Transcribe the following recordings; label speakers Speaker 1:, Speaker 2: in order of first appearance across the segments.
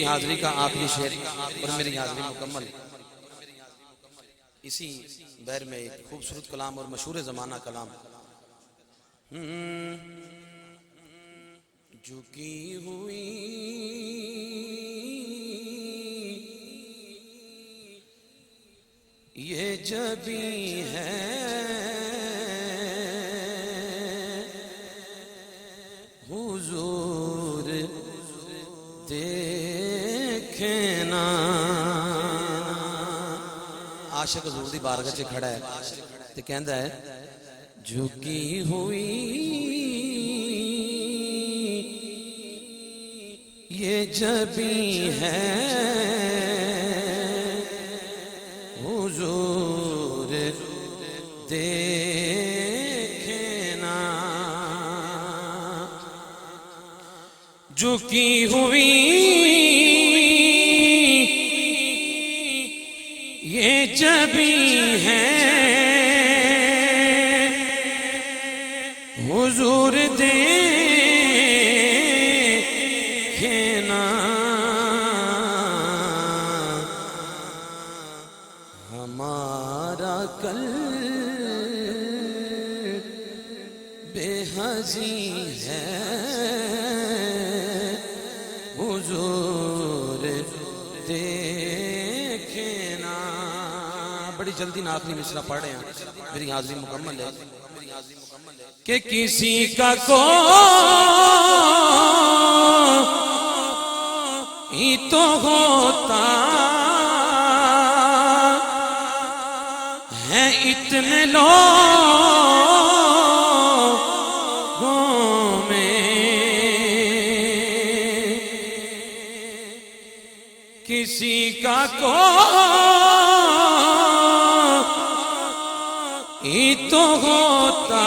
Speaker 1: حاضری کا آخری شعر اور میری حاضری مکمل اسی بیر میں ایک خوبصورت کلام اور مشہور زمانہ کلام جھکی ہوئی یہ جبیں ہے حضور دیکھنا عاشق حضور دی بارگاہ چ کھڑا ہے تے کہندا ہے جھکی ہوئی یہ جبیں ہے حضور دیکھنا جھکی ہوئی یہ جبیں ہے حضور دیکھنا ہمارا قلب بے حزی ہے حضور دیکھنا بڑی جلدی نہ آخری مصرع پڑھ رہے ہیں میری حاضری مکمل ہے کہ کسی کا کوئی تو ہوتا ہے اتنے لوگوں میں کسی کا کوئی تو ہوتا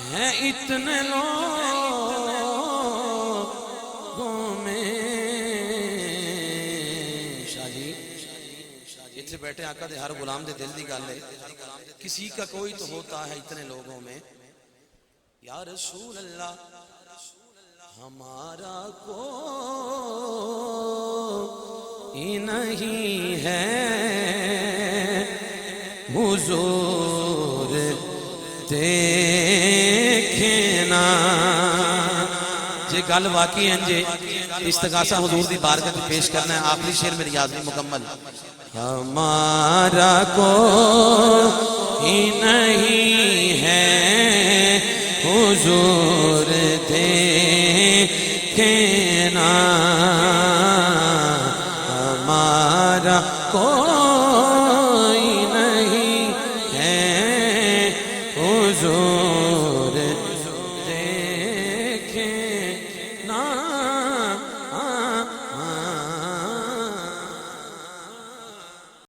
Speaker 1: ہے اتنے لوگوں میں شاہ جی اتنے بیٹھے آقا دے ہر غلام دے دل دی گل ہے کسی کا کوئی تو ہوتا ہے اتنے لوگوں میں یا رسول اللہ ہمارا کوئی نہیں ہے حضور دیکھنا جے گل واقعی ہیں جے استغاثہ حضور دی بارگاہ میں پیش کرنا ہے آخری شعر میری حاضری مکمل ہمارا کوئی نہیں ہے حضور دیکھنا ہمارا کوئی نہیں ہے حضور